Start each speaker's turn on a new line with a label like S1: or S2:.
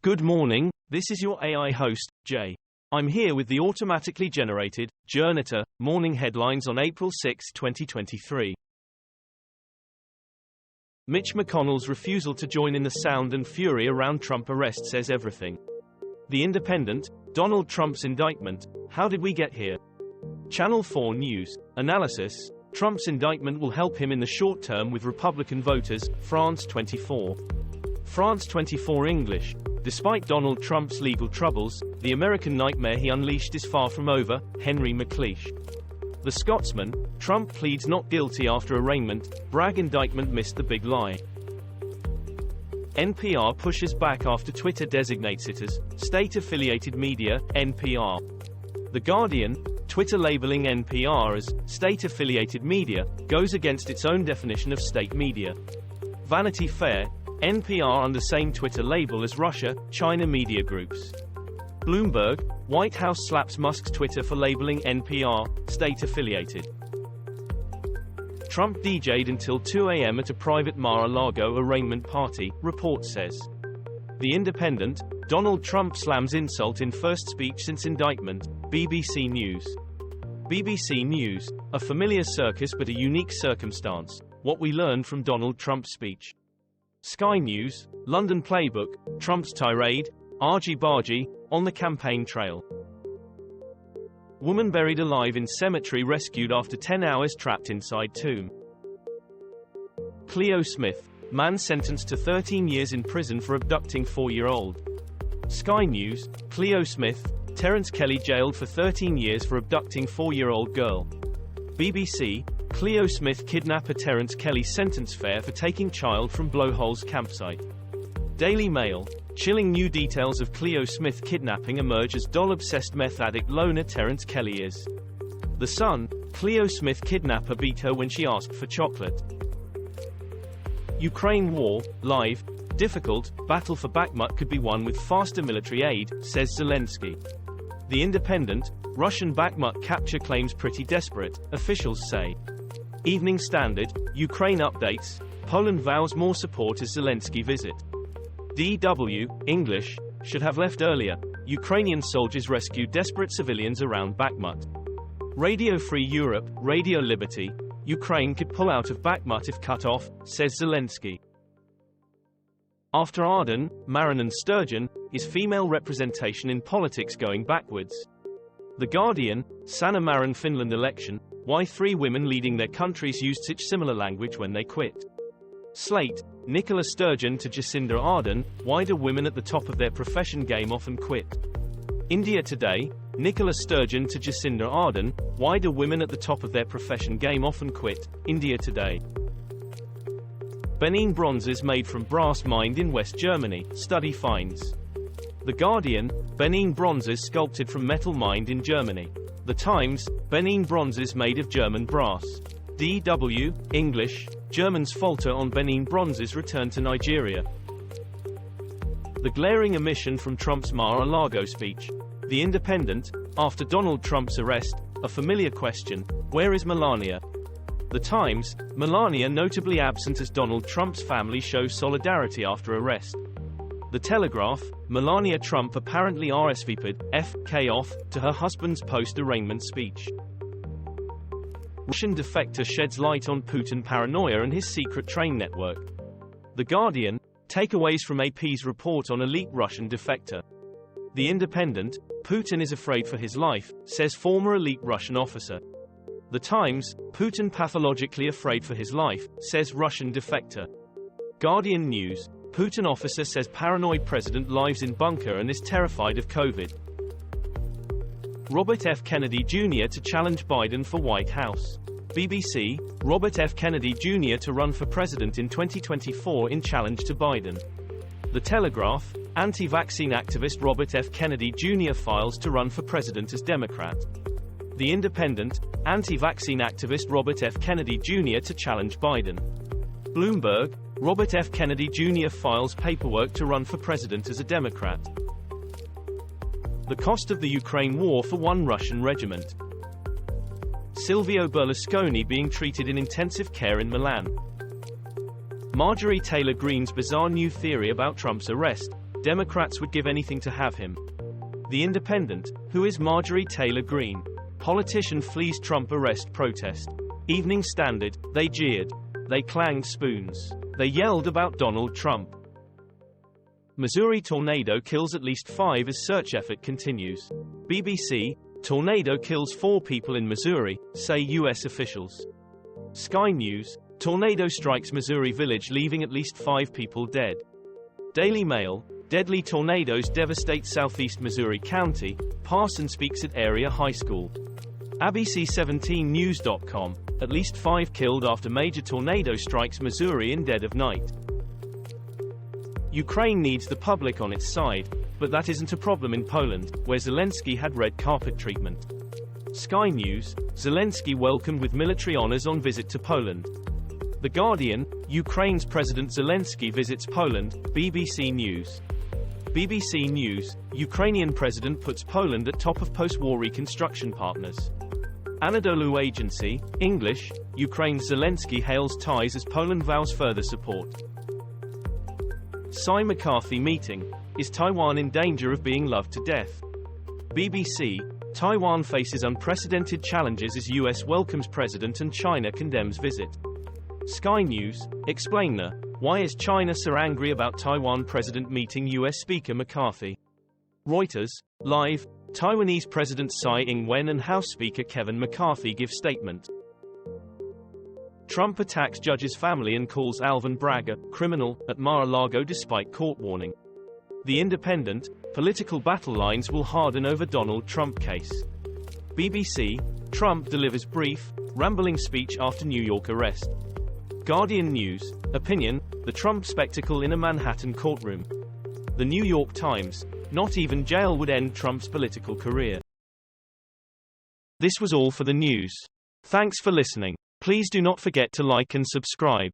S1: Good morning, this is your AI host, Jay. I'm here with the automatically generated, Journato, morning headlines on April 6, 2023. Mitch McConnell's refusal to join in the sound and fury around Trump arrest says everything. The Independent, Donald Trump's indictment, how did we get here? Channel 4 News, analysis, Trump's indictment will help him in the short term with Republican voters, France 24. France 24 English. Despite Donald Trump's legal troubles, the American nightmare he unleashed is far from over, Henry McLeish. The Scotsman, Trump pleads not guilty after arraignment, Bragg indictment missed the big lie. NPR pushes back after Twitter designates it as state-affiliated media, NPR. The Guardian, Twitter labeling NPR as state-affiliated media, goes against its own definition of state media. Vanity Fair, NPR under same Twitter label as Russia, China media groups. Bloomberg, White House slaps Musk's Twitter for labeling NPR, state-affiliated. Trump DJ'd until 2 a.m. at a private Mar-a-Lago arraignment party, report says. The Independent, Donald Trump slams insult in first speech since indictment, BBC News. BBC News, a familiar circus but a unique circumstance, what we learned from Donald Trump's speech. Sky News, London Playbook, Trump's tirade, argy-bargy, on the campaign trail. Woman buried alive in cemetery rescued after 10 hours trapped inside tomb. Cleo Smith, man sentenced to 13 years in prison for abducting 4-year-old. Sky News, Cleo Smith, Terence Kelly jailed for 13 years for abducting 4-year-old girl. BBC, Cleo Smith kidnapper Terence Kelly sentence fair for taking child from Blowhole's campsite. Daily Mail, chilling new details of Cleo Smith kidnapping emerge as doll-obsessed meth addict loner Terence Kelly is. The Sun, Cleo Smith kidnapper beat her when she asked for chocolate. Ukraine war, live, difficult, battle for Bakhmut could be won with faster military aid, says Zelenskyy. The Independent, Russian Bakhmut capture claims pretty desperate, officials say. Evening Standard, Ukraine updates, Poland vows more support as Zelenskyy visit. DW, English, should have left earlier, Ukrainian soldiers rescue desperate civilians around Bakhmut. Radio Free Europe, Radio Liberty, Ukraine could pull out of Bakhmut if cut off, says Zelenskyy. After Arden, Marin and Sturgeon, is female representation in politics going backwards? The Guardian, Sanna Marin Finland election, why 3 women leading their countries used such similar language when they quit. Slate, Nicola Sturgeon to Jacinda Ardern, why do women at the top of their profession game often quit? India Today, Nicola Sturgeon to Jacinda Ardern, why do women at the top of their profession game often quit? India Today. Benin bronzes made from brass mined in West Germany, study finds. The Guardian, Benin bronzes sculpted from metal mined in Germany. The Times, Benin bronzes made of German brass. DW, English, Germans falter on Benin bronzes returned to Nigeria. The glaring omission from Trump's Mar-a-Lago speech. The Independent, after Donald Trump's arrest, a familiar question, where is Melania? The Times, Melania notably absent as Donald Trump's family shows solidarity after arrest. The Telegraph, Melania Trump apparently RSVP'd, FK off, to her husband's post-arraignment speech. Russian defector sheds light on Putin paranoia and his secret train network. The Guardian, takeaways from AP's report on elite Russian defector. The Independent, Putin is afraid for his life, says former elite Russian officer. The Times, Putin pathologically afraid for his life, says Russian defector. Guardian News, Putin officer says paranoid president lives in bunker and is terrified of COVID. Robert F. Kennedy Jr. to challenge Biden for White House. BBC, Robert F. Kennedy Jr. to run for president in 2024 in challenge to Biden. The Telegraph, anti-vaccine activist Robert F. Kennedy Jr. files to run for president as Democrat. The Independent, anti-vaccine activist Robert F. Kennedy Jr. to challenge Biden. Bloomberg, Robert F. Kennedy Jr. files paperwork to run for president as a Democrat. The cost of the Ukraine war for one Russian regiment. Silvio Berlusconi being treated in intensive care in Milan. Marjorie Taylor Greene's bizarre new theory about Trump's arrest, Democrats would give anything to have him. The Independent, who is Marjorie Taylor Greene? Politician flees Trump arrest protest. Evening Standard, they jeered. They clanged spoons. They yelled about Donald Trump. Missouri tornado kills at least 5 as search effort continues. BBC, tornado kills 4 people in Missouri, say U.S. officials. Sky News, tornado strikes Missouri village leaving at least 5 people dead. Daily Mail, deadly tornadoes devastate southeast Missouri County, Parson speaks at area high school. ABC17news.com, at least 5 killed after major tornado strikes Missouri in dead of night. Ukraine needs the public on its side, but that isn't a problem in Poland, where Zelenskyy had red carpet treatment. Sky News, Zelenskyy welcomed with military honors on visit to Poland. The Guardian, Ukraine's President Zelenskyy visits Poland, BBC News. BBC News, Ukrainian president puts Poland at top of post-war reconstruction partners. Anadolu Agency, English, Ukraine's Zelenskyy hails ties as Poland vows further support. Tsai-McCarthy meeting, is Taiwan in danger of being loved to death? BBC, Taiwan faces unprecedented challenges as US welcomes president and China condemns visit. Sky News, explainer, why is China so angry about Taiwan president meeting US Speaker McCarthy? Reuters, live, Taiwanese President Tsai Ing-wen and House Speaker Kevin McCarthy give statement. Trump attacks judge's family and calls Alvin Bragg a criminal at Mar-a-Lago despite court warning. The Independent, political battle lines will harden over Donald Trump case. BBC, Trump delivers brief, rambling speech after New York arrest. Guardian News, opinion, the Trump spectacle in a Manhattan courtroom. The New York Times, not even jail would end Trump's political career. This was all for the news. Thanks for listening. Please do not forget to like and subscribe.